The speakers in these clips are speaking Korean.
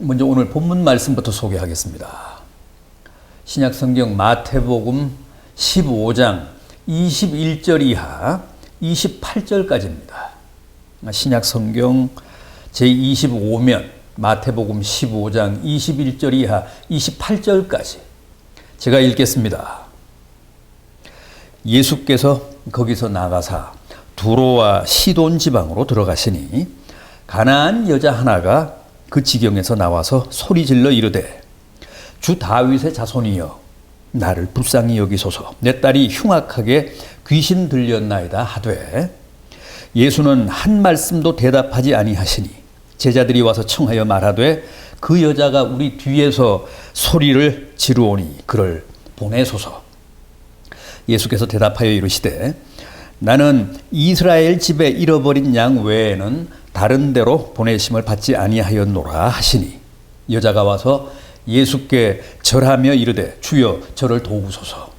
먼저 오늘 본문 말씀부터 소개하겠습니다. 신약성경 마태복음 15장 21절 이하 28절까지입니다. 신약성경 제25면 마태복음 15장 21절 이하 28절까지 제가 읽겠습니다. 예수께서 거기서 나가사 두로와 시돈 지방으로 들어가시니 가나안 여자 하나가 그 지경에서 나와서 소리질러 이르되 주 다윗의 자손이여 나를 불쌍히 여기소서. 내 딸이 흉악하게 귀신 들렸나이다 하되 예수는 한 말씀도 대답하지 아니하시니 제자들이 와서 청하여 말하되 그 여자가 우리 뒤에서 소리를 지르오니 그를 보내소서. 예수께서 대답하여 이르시되 나는 이스라엘 집에 잃어버린 양 외에는 다른 데로 보내심을 받지 아니하였노라 하시니 여자가 와서 예수께 절하며 이르되 주여 저를 도우소서.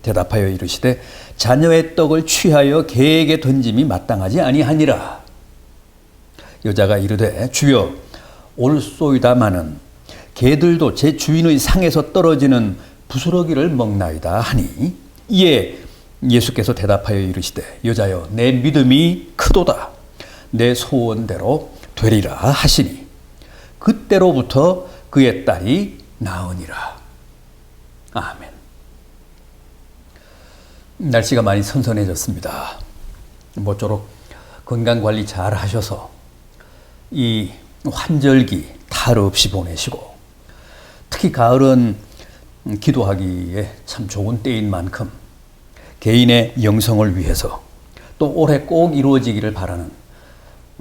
대답하여 이르시되 자녀의 떡을 취하여 개에게 던짐이 마땅하지 아니하니라. 여자가 이르되 주여 옳소이다마는 개들도 제 주인의 상에서 떨어지는 부스러기를 먹나이다 하니 이에 예수께서 대답하여 이르시되 여자여 내 믿음이 크도다. 내 소원대로 되리라 하시니 그때로부터 그의 딸이 나으니라. 아멘. 날씨가 많이 선선해졌습니다. 모쪼록 건강관리 잘 하셔서 이 환절기 탈 없이 보내시고 특히 가을은 기도하기에 참 좋은 때인 만큼 개인의 영성을 위해서 또 올해 꼭 이루어지기를 바라는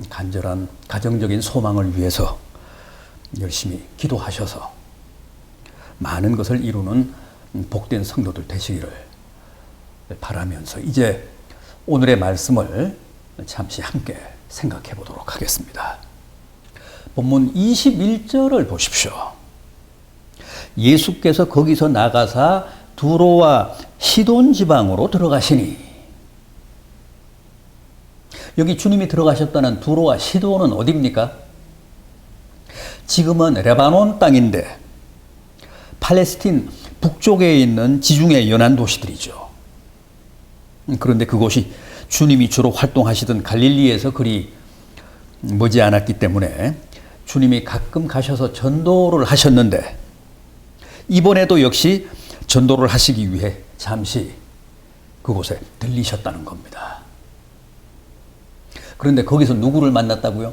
간절한 가정적인 소망을 위해서 열심히 기도하셔서 많은 것을 이루는 복된 성도들 되시기를 바라면서 이제 오늘의 말씀을 잠시 함께 생각해 보도록 하겠습니다. 본문 21절을 보십시오. 예수께서 거기서 나가사 두로와 시돈 지방으로 들어가시니 여기 주님이 들어가셨다는 두로와 시돈은 어디입니까? 지금은 레바논 땅인데 팔레스틴 북쪽에 있는 지중해 연안 도시들이죠. 그런데 그곳이 주님이 주로 활동하시던 갈릴리에서 그리 머지 않았기 때문에 주님이 가끔 가셔서 전도를 하셨는데 이번에도 역시 전도를 하시기 위해 잠시 그곳에 들리셨다는 겁니다. 그런데 거기서 누구를 만났다고요?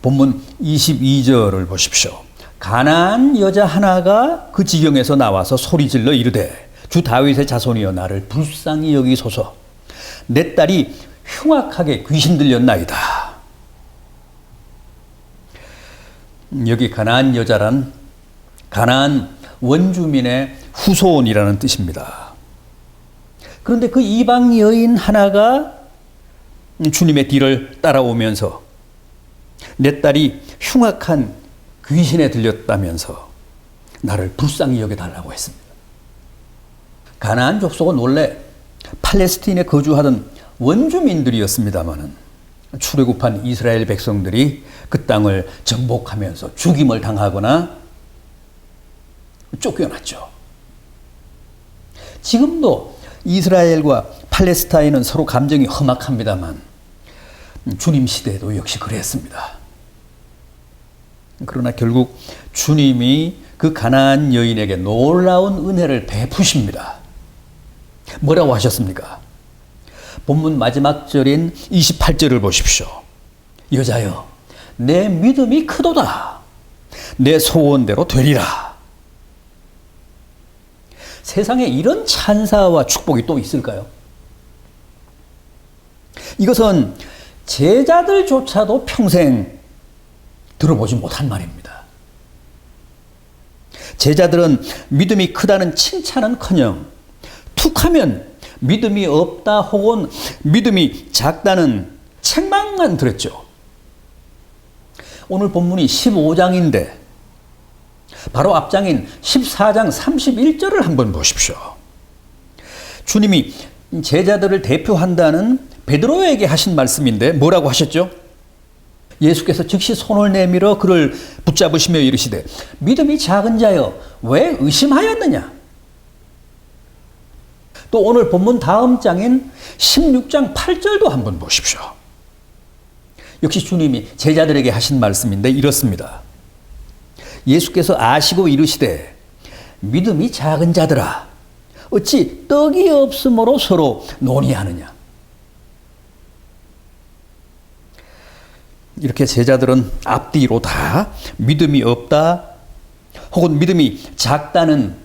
본문 22절을 보십시오. 가나안 여자 하나가 그 지경에서 나와서 소리질러 이르되 주 다윗의 자손이여 나를 불쌍히 여기소서. 내 딸이 흉악하게 귀신 들렸나이다. 여기 가나안 여자란 가나안 원주민의 후손이라는 뜻입니다. 그런데 그 이방 여인 하나가 주님의 뒤를 따라오면서 내 딸이 흉악한 귀신에 들렸다면서 나를 불쌍히 여겨달라고 했습니다. 가나안 족속은 원래 팔레스틴에 거주하던 원주민들이었습니다마는 출애굽한 이스라엘 백성들이 그 땅을 정복하면서 죽임을 당하거나 쫓겨났죠. 지금도 이스라엘과 팔레스타인은 서로 감정이 험악합니다만 주님 시대에도 역시 그랬습니다. 그러나 결국 주님이 그 가나안 여인에게 놀라운 은혜를 베푸십니다. 뭐라고 하셨습니까? 본문 마지막 절인 28절을 보십시오. 여자여 내 믿음이 크도다. 내 소원대로 되리라. 세상에 이런 찬사와 축복이 또 있을까요? 이것은 제자들조차도 평생 들어보지 못한 말입니다. 제자들은 믿음이 크다는 칭찬은커녕 툭하면 믿음이 없다 혹은 믿음이 작다는 책망만 들었죠. 오늘 본문이 15장인데 바로 앞장인 14장 31절을 한번 보십시오. 주님이 제자들을 대표한다는 베드로에게 하신 말씀인데 뭐라고 하셨죠? 예수께서 즉시 손을 내밀어 그를 붙잡으시며 이르시되 믿음이 작은 자여 왜 의심하였느냐. 또 오늘 본문 다음 장인 16장 8절도 한번 보십시오. 역시 주님이 제자들에게 하신 말씀인데 이렇습니다. 예수께서 아시고 이르시되 믿음이 작은 자들아 어찌 떡이 없으므로 서로 논의하느냐. 이렇게 제자들은 앞뒤로 다 믿음이 없다 혹은 믿음이 작다는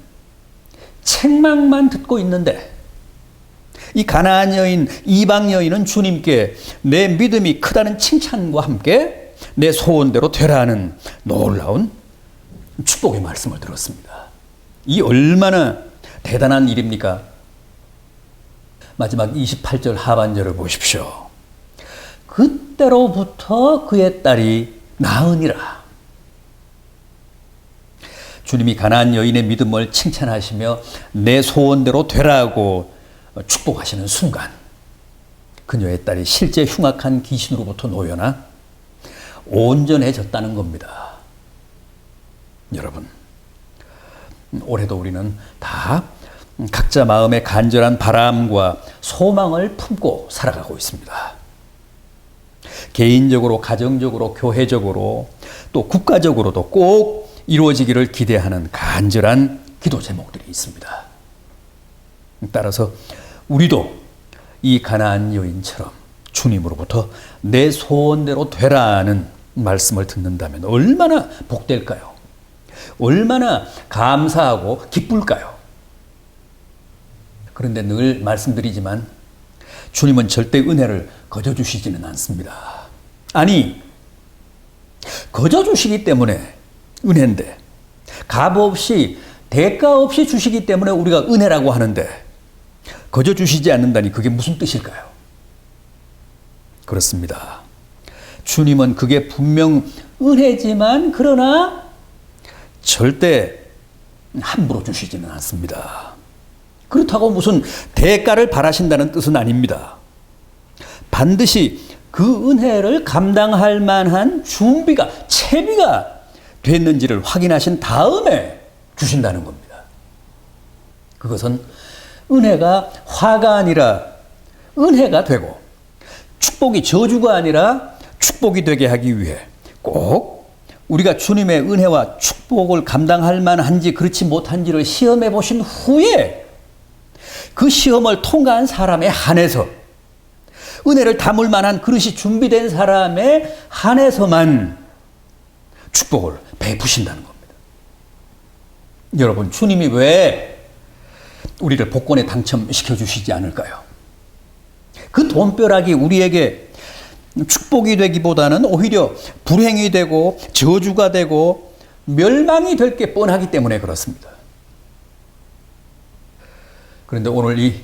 책망만 듣고 있는데 이 가나안 여인, 이방 여인은 주님께 내 믿음이 크다는 칭찬과 함께 내 소원대로 되라는 놀라운 축복의 말씀을 들었습니다. 이 얼마나 대단한 일입니까? 마지막 28절 하반절을 보십시오. 그때로부터 그의 딸이 나으니라. 주님이 가나안 여인의 믿음을 칭찬하시며 내 소원대로 되라고 축복하시는 순간 그녀의 딸이 실제 흉악한 귀신으로부터 놓여나 온전해졌다는 겁니다. 여러분, 올해도 우리는 다 각자 마음의 간절한 바람과 소망을 품고 살아가고 있습니다. 개인적으로, 가정적으로, 교회적으로 또 국가적으로도 꼭 이루어지기를 기대하는 간절한 기도 제목들이 있습니다. 따라서 우리도 이 가나안 여인처럼 주님으로부터 내 소원대로 되라는 말씀을 듣는다면 얼마나 복될까요? 얼마나 감사하고 기쁠까요? 그런데 늘 말씀드리지만 주님은 절대 은혜를 거저 주시지는 않습니다. 아니, 거저 주시기 때문에 은혜인데 값 없이 대가 없이 주시기 때문에 우리가 은혜라고 하는데 거저 주시지 않는다니 그게 무슨 뜻일까요? 그렇습니다. 주님은 그게 분명 은혜지만 그러나 절대 함부로 주시지는 않습니다. 그렇다고 무슨 대가를 바라신다는 뜻은 아닙니다. 반드시 그 은혜를 감당할 만한 준비가, 채비가 됐는지를 확인하신 다음에 주신다는 겁니다. 그것은 은혜가 화가 아니라 은혜가 되고 축복이 저주가 아니라 축복이 되게 하기 위해 꼭 우리가 주님의 은혜와 축복을 감당할 만한지 그렇지 못한지를 시험해 보신 후에 그 시험을 통과한 사람에 한해서 은혜를 담을 만한 그릇이 준비된 사람에 한해서만 축복을 베푸신다는 겁니다. 여러분, 주님이 왜 우리를 복권에 당첨시켜 주시지 않을까요? 그 돈벼락이 우리에게 축복이 되기보다는 오히려 불행이 되고 저주가 되고 멸망이 될 게 뻔하기 때문에 그렇습니다. 그런데 오늘 이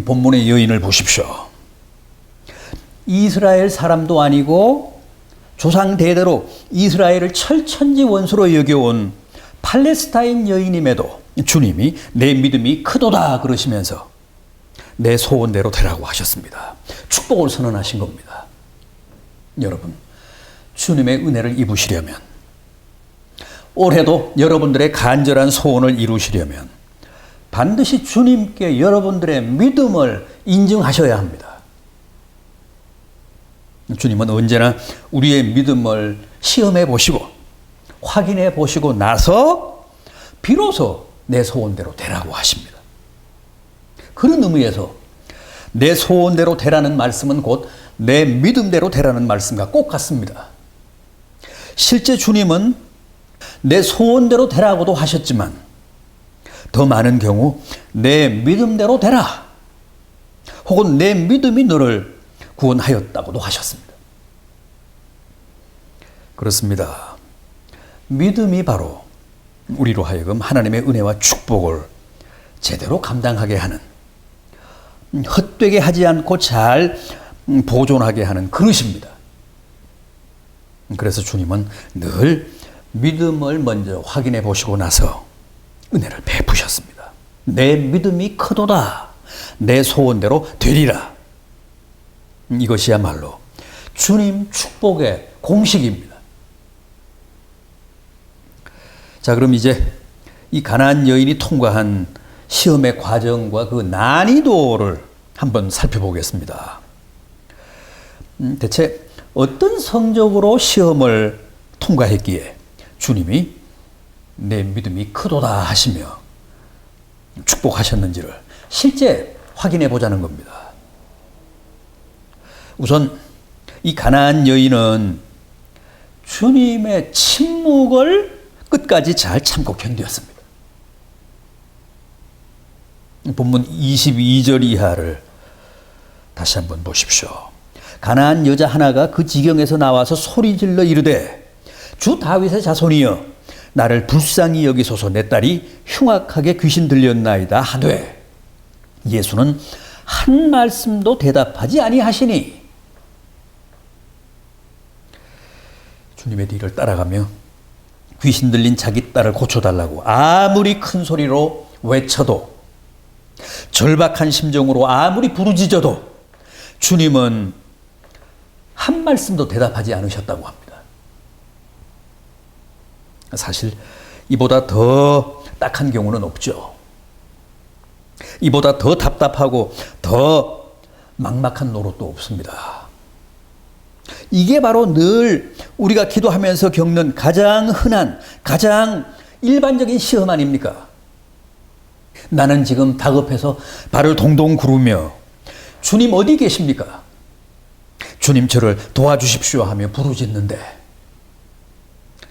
본문의 여인을 보십시오. 이스라엘 사람도 아니고 조상 대대로 이스라엘을 철천지 원수로 여겨온 팔레스타인 여인임에도 주님이 내 믿음이 크도다 그러시면서 내 소원대로 되라고 하셨습니다. 축복을 선언하신 겁니다. 여러분, 주님의 은혜를 입으시려면, 올해도 여러분들의 간절한 소원을 이루시려면 반드시 주님께 여러분들의 믿음을 인증하셔야 합니다. 주님은 언제나 우리의 믿음을 시험해 보시고 확인해 보시고 나서 비로소 내 소원대로 되라고 하십니다. 그런 의미에서 내 소원대로 되라는 말씀은 곧 내 믿음대로 되라는 말씀과 꼭 같습니다. 실제 주님은 내 소원대로 되라고도 하셨지만 더 많은 경우 내 믿음대로 되라 혹은 내 믿음이 너를 구원하였다고도 하셨습니다. 그렇습니다. 믿음이 바로 우리로 하여금 하나님의 은혜와 축복을 제대로 감당하게 하는, 헛되게 하지 않고 잘 보존하게 하는 그릇입니다. 그래서 주님은 늘 믿음을 먼저 확인해 보시고 나서 은혜를 베푸셨습니다. 내 믿음이 크도다. 내 소원대로 되리라. 이것이야말로 주님 축복의 공식입니다. 자, 그럼 이제 이 가나안 여인이 통과한 시험의 과정과 그 난이도를 한번 살펴보겠습니다. 대체 어떤 성적으로 시험을 통과했기에 주님이 내 믿음이 크도다 하시며 축복하셨는지를 실제 확인해 보자는 겁니다. 우선 이 가나안 여인은 주님의 침묵을 끝까지 잘 참고 견디었습니다. 본문 22절 이하를 다시 한번 보십시오. 가나안 여자 하나가 그 지경에서 나와서 소리질러 이르되 주 다윗의 자손이여 나를 불쌍히 여기소서 내 딸이 흉악하게 귀신 들렸나이다 하되 예수는 한 말씀도 대답하지 아니하시니 주님의 뒤를 따라가며 귀신 들린 자기 딸을 고쳐달라고 아무리 큰 소리로 외쳐도 절박한 심정으로 아무리 부르짖어도 주님은 한 말씀도 대답하지 않으셨다고 합니다. 사실 이보다 더 딱한 경우는 없죠. 이보다 더 답답하고 더 막막한 노릇도 없습니다. 이게 바로 늘 우리가 기도하면서 겪는 가장 흔한, 가장 일반적인 시험 아닙니까? 나는 지금 다급해서 발을 동동 구르며 주님 어디 계십니까? 주님 저를 도와주십시오 하며 부르짖는데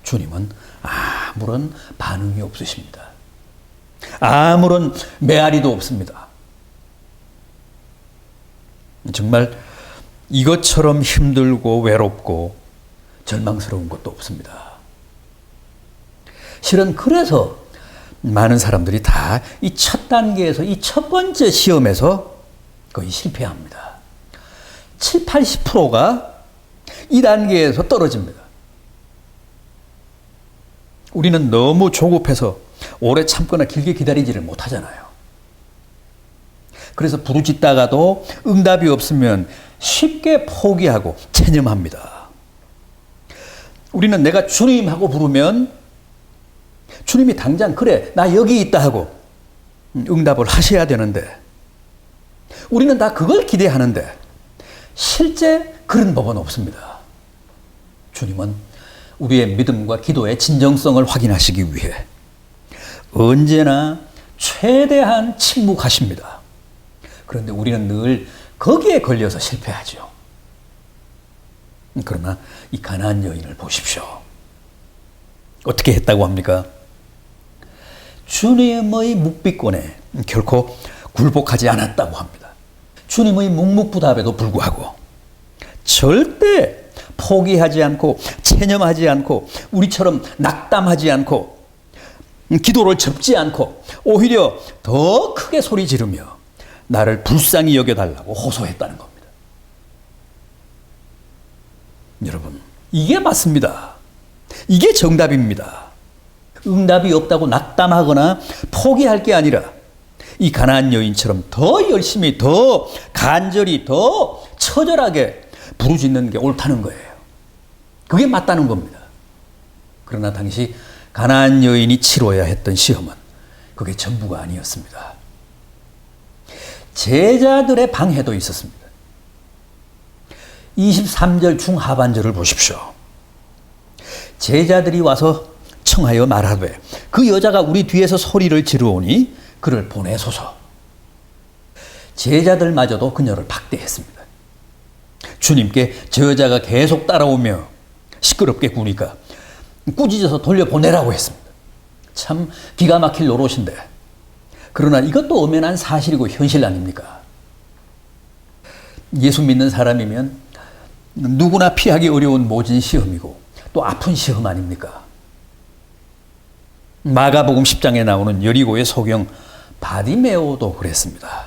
주님은 아무런 반응이 없으십니다. 아무런 메아리도 없습니다. 정말 이것처럼 힘들고 외롭고 절망스러운 것도 없습니다. 실은 그래서 많은 사람들이 다 이 첫 단계에서 이 첫 번째 시험에서 거의 실패합니다. 7, 80%가 이 단계에서 떨어집니다. 우리는 너무 조급해서 오래 참거나 길게 기다리지를 못하잖아요. 그래서 부르짖다가도 응답이 없으면 쉽게 포기하고 체념합니다. 우리는 내가 주님 하고 부르면 주님이 당장 그래 나 여기 있다 하고 응답을 하셔야 되는데 우리는 다 그걸 기대하는데 실제 그런 법은 없습니다. 주님은 우리의 믿음과 기도의 진정성을 확인하시기 위해 언제나 최대한 침묵하십니다. 그런데 우리는 늘 거기에 걸려서 실패하죠. 그러나 이 가나안 여인을 보십시오. 어떻게 했다고 합니까? 주님의 묵비권에 결코 굴복하지 않았다고 합니다. 주님의 묵묵부답에도 불구하고 절대 포기하지 않고 체념하지 않고 우리처럼 낙담하지 않고 기도를 접지 않고 오히려 더 크게 소리 지르며 나를 불쌍히 여겨달라고 호소했다는 겁니다. 여러분, 이게 맞습니다. 이게 정답입니다. 응답이 없다고 낙담하거나 포기할 게 아니라 이 가나안 여인처럼 더 열심히, 더 간절히, 더 처절하게 부르짖는 게 옳다는 거예요. 그게 맞다는 겁니다. 그러나 당시 가나안 여인이 치러야 했던 시험은 그게 전부가 아니었습니다. 제자들의 방해도 있었습니다. 23절 중하반절을 보십시오. 제자들이 와서 청하여 말하되 그 여자가 우리 뒤에서 소리를 지르오니 그를 보내소서. 제자들마저도 그녀를 박대했습니다. 주님께 저 여자가 계속 따라오며 시끄럽게 구니까 꾸짖어서 돌려보내라고 했습니다. 참 기가 막힐 노릇인데 그러나 이것도 엄연한 사실이고 현실 아닙니까? 예수 믿는 사람이면 누구나 피하기 어려운 모진 시험이고 또 아픈 시험 아닙니까? 마가복음 10장에 나오는 여리고의 소경 바디메오도 그랬습니다.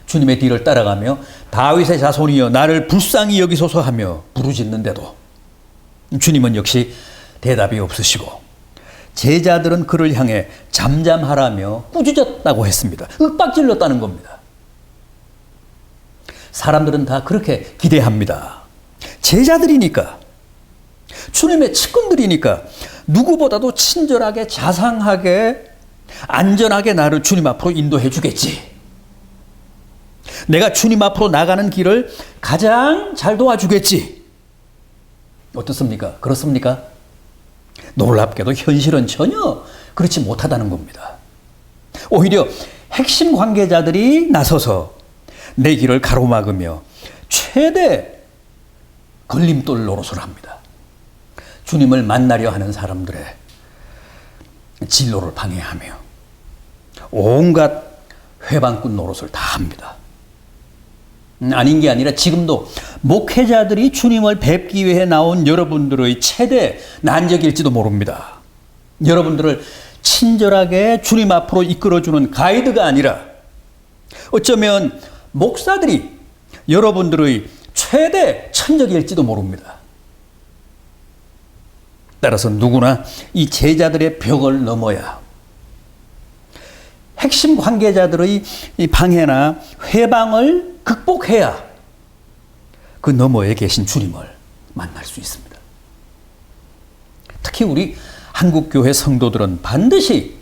주님의 뒤를 따라가며 다윗의 자손이여 나를 불쌍히 여기소서 하며 부르짖는데도 주님은 역시 대답이 없으시고 제자들은 그를 향해 잠잠하라며 꾸짖었다고 했습니다. 윽박질렀다는 겁니다. 사람들은 다 그렇게 기대합니다. 제자들이니까, 주님의 측근들이니까 누구보다도 친절하게, 자상하게, 안전하게 나를 주님 앞으로 인도해 주겠지. 내가 주님 앞으로 나가는 길을 가장 잘 도와주겠지. 어떻습니까? 그렇습니까? 놀랍게도 현실은 전혀 그렇지 못하다는 겁니다. 오히려 핵심 관계자들이 나서서 내 길을 가로막으며 최대 걸림돌 노릇을 합니다. 주님을 만나려 하는 사람들의 진로를 방해하며 온갖 회방꾼 노릇을 다 합니다. 아닌 게 아니라 지금도 목회자들이 주님을 뵙기 위해 나온 여러분들의 최대 난적일지도 모릅니다. 여러분들을 친절하게 주님 앞으로 이끌어주는 가이드가 아니라 어쩌면 목사들이 여러분들의 최대 천적일지도 모릅니다. 따라서 누구나 이 제자들의 벽을 넘어야 핵심 관계자들의 이 방해나 회방을 극복해야 그 너머에 계신 주님을 만날 수 있습니다. 특히 우리 한국교회 성도들은 반드시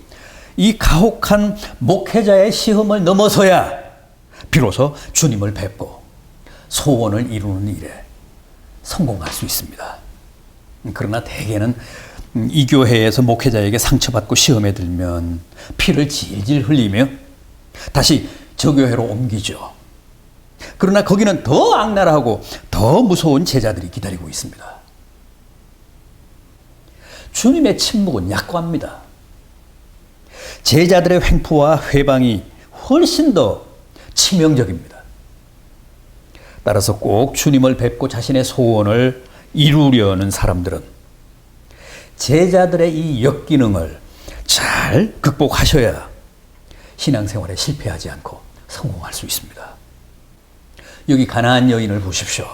이 가혹한 목회자의 시험을 넘어서야 비로소 주님을 뵙고 소원을 이루는 일에 성공할 수 있습니다. 그러나 대개는 이 교회에서 목회자에게 상처받고 시험에 들면 피를 질질 흘리며 다시 저 교회로 옮기죠. 그러나 거기는 더 악랄하고 더 무서운 제자들이 기다리고 있습니다. 주님의 침묵은 약고합니다. 제자들의 횡포와 회방이 훨씬 더 치명적입니다. 따라서 꼭 주님을 뵙고 자신의 소원을 이루려는 사람들은 제자들의 이 역기능을 잘 극복하셔야 신앙생활에 실패하지 않고 성공할 수 있습니다. 여기 가나안 여인을 보십시오.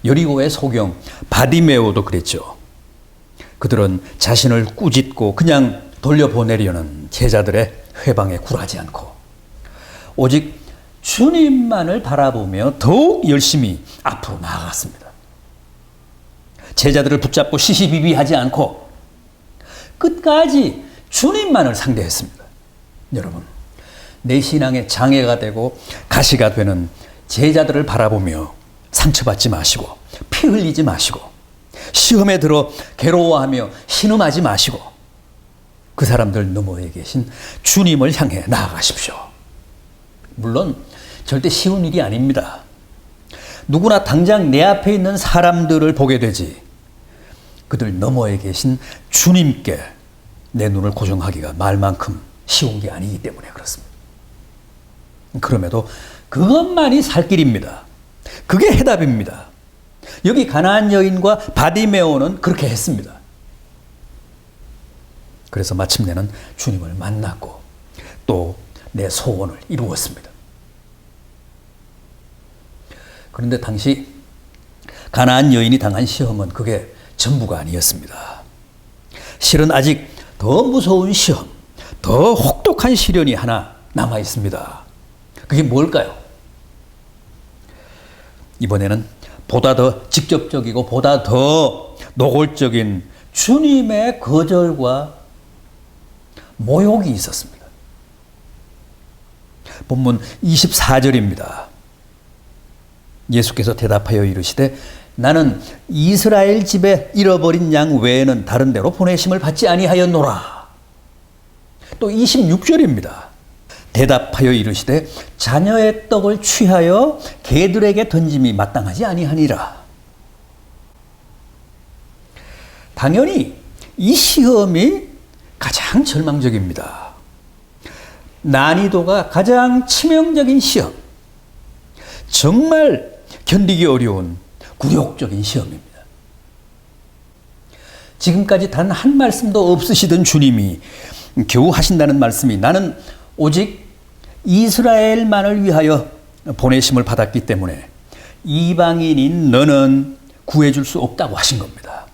여리고의 소경 바디메오도 그랬죠. 그들은 자신을 꾸짖고 그냥 돌려보내려는 제자들의 회방에 굴하지 않고 오직 주님만을 바라보며 더욱 열심히 앞으로 나아갔습니다. 제자들을 붙잡고 시시비비하지 않고 끝까지 주님만을 상대했습니다. 여러분, 내 신앙의 장애가 되고 가시가 되는 제자들을 바라보며 상처받지 마시고 피 흘리지 마시고 시험에 들어 괴로워하며 신음하지 마시고 그 사람들 너머에 계신 주님을 향해 나아가십시오. 물론 절대 쉬운 일이 아닙니다. 누구나 당장 내 앞에 있는 사람들을 보게 되지 그들 너머에 계신 주님께 내 눈을 고정하기가 말만큼 쉬운 게 아니기 때문에 그렇습니다. 그럼에도 그것만이 살 길입니다. 그게 해답입니다. 여기 가나안 여인과 바디메오는 그렇게 했습니다. 그래서 마침내는 주님을 만났고 또 내 소원을 이루었습니다. 그런데 당시 가나안 여인이 당한 시험은 그게 전부가 아니었습니다. 실은 아직 더 무서운 시험, 더 혹독한 시련이 하나 남아 있습니다. 그게 뭘까요? 이번에는 보다 더 직접적이고 보다 더 노골적인 주님의 거절과 모욕이 있었습니다. 본문 24절입니다. 예수께서 대답하여 이르시되 나는 이스라엘 집에 잃어버린 양 외에는 다른 데로 보내심을 받지 아니하였노라. 또 26절입니다. 대답하여 이르시되 자녀의 떡을 취하여 개들에게 던짐이 마땅하지 아니하니라. 당연히 이 시험이 가장 절망적입니다. 난이도가 가장 치명적인 시험, 정말 견디기 어려운 굴욕적인 시험입니다. 지금까지 단 한 말씀도 없으시던 주님이 겨우 하신다는 말씀이 나는 오직 이스라엘만을 위하여 보내심을 받았기 때문에 이방인인 너는 구해줄 수 없다고 하신 겁니다.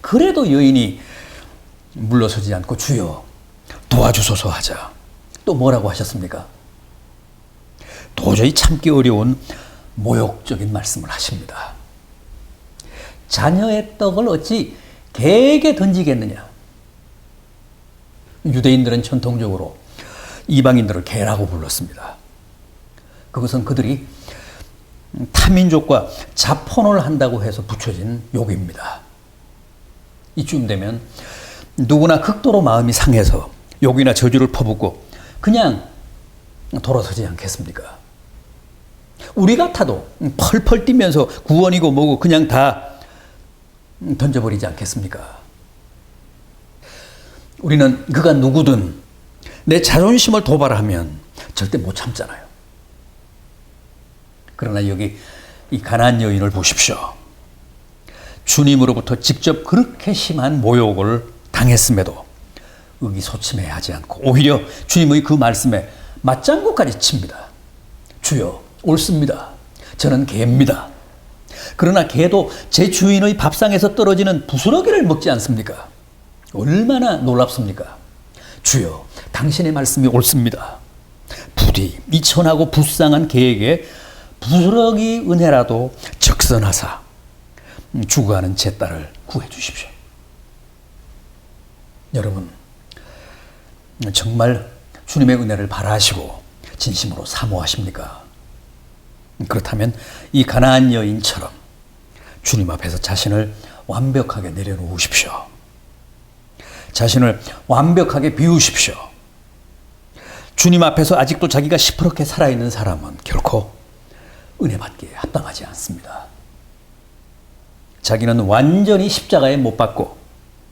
그래도 여인이 물러서지 않고 주여 도와주소서 하자. 또 뭐라고 하셨습니까? 도저히 참기 어려운 모욕적인 말씀을 하십니다. 자녀의 떡을 어찌 개에게 던지겠느냐. 유대인들은 전통적으로 이방인들을 개라고 불렀습니다. 그것은 그들이 타민족과 자폰을 한다고 해서 붙여진 욕입니다. 이쯤 되면 누구나 극도로 마음이 상해서 욕이나 저주를 퍼붓고 그냥 돌아서지 않겠습니까? 우리 같아도 펄펄 뛰면서 구원이고 뭐고 그냥 다 던져버리지 않겠습니까? 우리는 그가 누구든 내 자존심을 도발하면 절대 못 참잖아요. 그러나 여기 이 가나안 여인을 보십시오. 주님으로부터 직접 그렇게 심한 모욕을 당했음에도 의기소침해하지 않고 오히려 주님의 그 말씀에 맞장구까지 칩니다. 주여, 옳습니다. 저는 개입니다. 그러나 개도 제 주인의 밥상에서 떨어지는 부스러기를 먹지 않습니까? 얼마나 놀랍습니까? 주여, 당신의 말씀이 옳습니다. 부디 이 천하고 불쌍한 개에게 부스러기 은혜라도 적선하사 죽어가는 제 딸을 구해 주십시오. 여러분, 정말 주님의 은혜를 바라시고 진심으로 사모하십니까? 그렇다면 이 가나안 여인처럼 주님 앞에서 자신을 완벽하게 내려놓으십시오. 자신을 완벽하게 비우십시오. 주님 앞에서 아직도 자기가 시퍼렇게 살아있는 사람은 결코 은혜 받기에 합당하지 않습니다. 자기는 완전히 십자가에 못 박고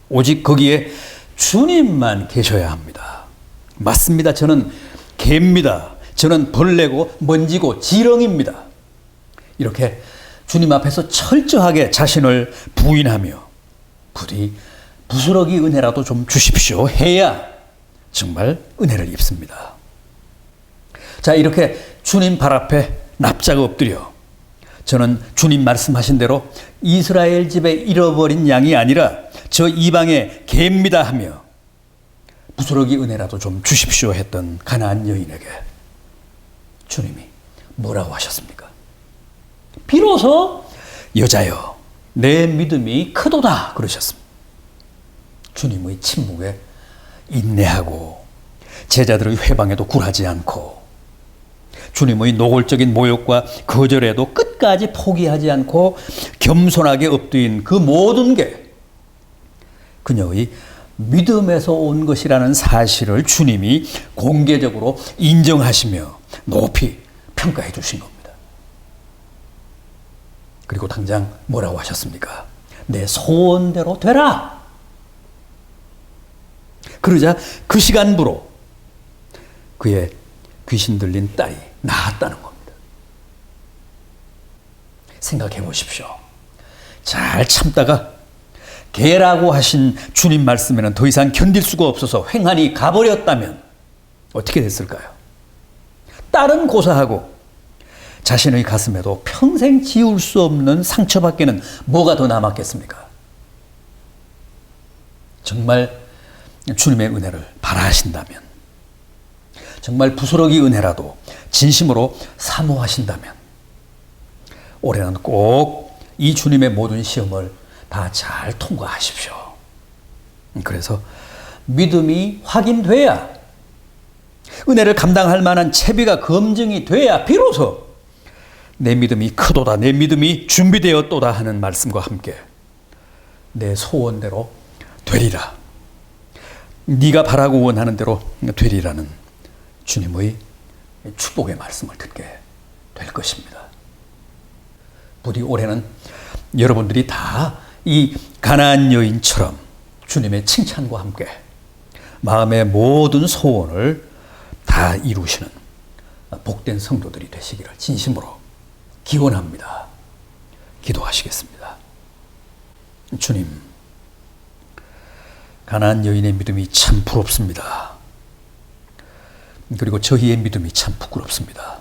오직 거기에 주님만 계셔야 합니다. 맞습니다. 저는 개입니다. 저는 벌레고 먼지고 지렁입니다. 이렇게 주님 앞에서 철저하게 자신을 부인하며 부디 부스러기 은혜라도 좀 주십시오 해야 정말 은혜를 입습니다. 자, 이렇게 주님 발 앞에 납작 엎드려 저는 주님 말씀하신 대로 이스라엘 집에 잃어버린 양이 아니라 저 이방의 개입니다 하며 부스러기 은혜라도 좀 주십시오 했던 가나안 여인에게 주님이 뭐라고 하셨습니까? 비로소 여자여 내 믿음이 크도다 그러셨습니다. 주님의 침묵에 인내하고 제자들의 회방에도 굴하지 않고 주님의 노골적인 모욕과 거절에도 끝까지 포기하지 않고 겸손하게 엎드린 그 모든 게 그녀의 믿음에서 온 것이라는 사실을 주님이 공개적으로 인정하시며 높이 평가해 주신 겁니다. 그리고 당장 뭐라고 하셨습니까? 내 소원대로 되라. 그러자 그 시간부로 그의 귀신 들린 딸이 나았다는 겁니다. 생각해 보십시오. 잘 참다가 개라고 하신 주님 말씀에는 더 이상 견딜 수가 없어서 횡하니 가버렸다면 어떻게 됐을까요? 딸은 고사하고 자신의 가슴에도 평생 지울 수 없는 상처밖에는 뭐가 더 남았겠습니까? 정말 주님의 은혜를 바라신다면, 정말 부스러기 은혜라도 진심으로 사모하신다면 올해는 꼭 이 주님의 모든 시험을 다 잘 통과하십시오. 그래서 믿음이 확인돼야, 은혜를 감당할 만한 채비가 검증이 돼야 비로소 내 믿음이 크도다, 내 믿음이 준비되었도다 하는 말씀과 함께 내 소원대로 되리라, 네가 바라고 원하는 대로 되리라는 주님의 축복의 말씀을 듣게 될 것입니다. 부디 올해는 여러분들이 다 이 가나안 여인처럼 주님의 칭찬과 함께 마음의 모든 소원을 다 이루시는 복된 성도들이 되시기를 진심으로 기원합니다. 기도하시겠습니다. 주님, 가나안 여인의 믿음이 참 부럽습니다. 그리고 저희의 믿음이 참 부끄럽습니다.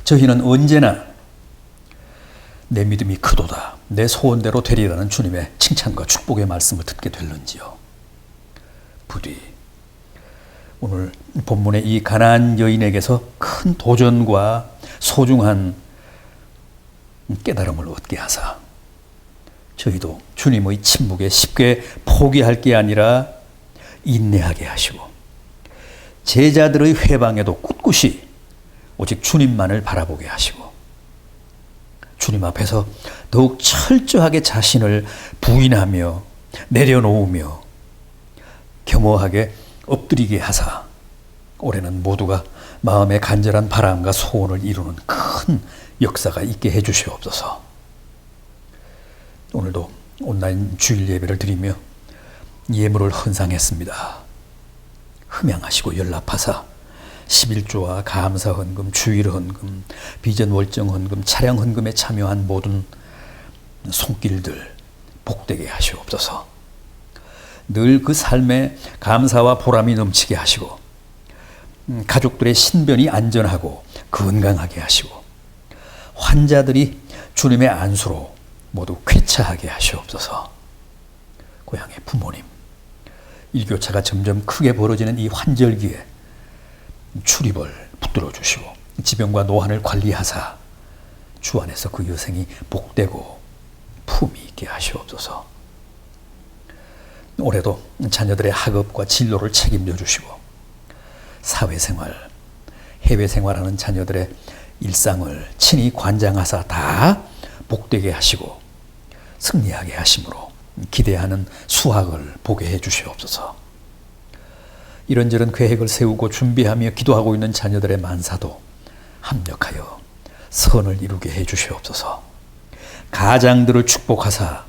저희는 언제나 내 믿음이 크도다, 내 소원대로 되리라는 주님의 칭찬과 축복의 말씀을 듣게 될는지요. 부디 오늘 본문의 이 가나안 여인에게서 큰 도전과 소중한 깨달음을 얻게 하사 저희도 주님의 침묵에 쉽게 포기할 게 아니라 인내하게 하시고 제자들의 회방에도 꿋꿋이 오직 주님만을 바라보게 하시고 주님 앞에서 더욱 철저하게 자신을 부인하며 내려놓으며 겸허하게 엎드리게 하사 올해는 모두가 마음의 간절한 바람과 소원을 이루는 큰 역사가 있게 해주시옵소서. 오늘도 온라인 주일 예배를 드리며 예물을 헌상했습니다. 흠양하시고 연락하사 11조와 감사헌금, 주일헌금, 비전월정헌금, 차량헌금에 참여한 모든 손길들 복되게 하시옵소서. 늘 그 삶에 감사와 보람이 넘치게 하시고 가족들의 신변이 안전하고 건강하게 하시고 환자들이 주님의 안수로 모두 쾌차하게 하시옵소서. 고향의 부모님, 일교차가 점점 크게 벌어지는 이 환절기에 출입을 붙들어 주시고 지병과 노환을 관리하사 주 안에서 그 여생이 복되고 품이 있게 하시옵소서. 올해도 자녀들의 학업과 진로를 책임져 주시고 사회생활, 해외생활하는 자녀들의 일상을 친히 관장하사 다 복되게 하시고 승리하게 하심으로 기대하는 수학을 보게 해 주시옵소서. 이런저런 계획을 세우고 준비하며 기도하고 있는 자녀들의 만사도 합력하여 선을 이루게 해 주시옵소서. 가장들을 축복하사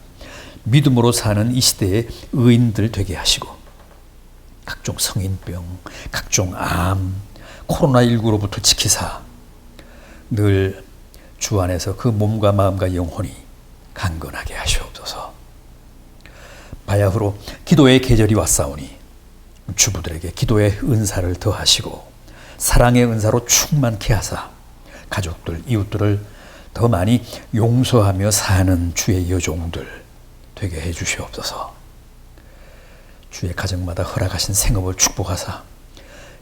믿음으로 사는 이 시대의 의인들 되게 하시고 각종 성인병, 각종 암, 코로나19로부터 지키사 늘 주 안에서 그 몸과 마음과 영혼이 강건하게 하시옵소서. 바야흐로 기도의 계절이 왔사오니 주부들에게 기도의 은사를 더하시고 사랑의 은사로 충만케 하사 가족들, 이웃들을 더 많이 용서하며 사는 주의 여종들 되게 해 주시옵소서. 주의 가정마다 허락하신 생업을 축복하사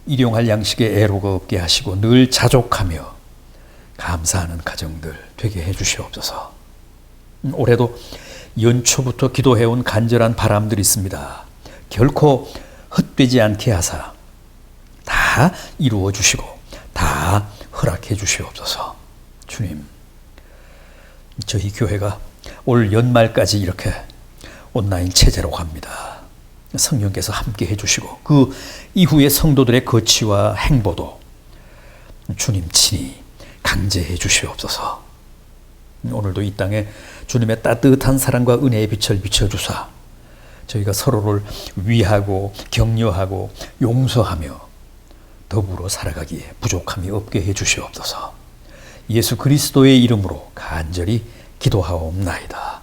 일용할 양식의 애로가 없게 하시고 늘 자족하며 감사하는 가정들 되게 해 주시옵소서. 올해도 연초부터 기도해온 간절한 바람들이 있습니다. 결코 헛되지 않게 하사 다 이루어 주시고 다 허락해 주시옵소서. 주님, 저희 교회가 올 연말까지 이렇게 온라인 체제로 갑니다. 성령께서 함께 해주시고 그 이후의 성도들의 거취와 행보도 주님 친히 강제해 주시옵소서. 오늘도 이 땅에 주님의 따뜻한 사랑과 은혜의 빛을 비춰주사 저희가 서로를 위하고 격려하고 용서하며 더불어 살아가기에 부족함이 없게 해 주시옵소서. 예수 그리스도의 이름으로 간절히 기도하옵나이다.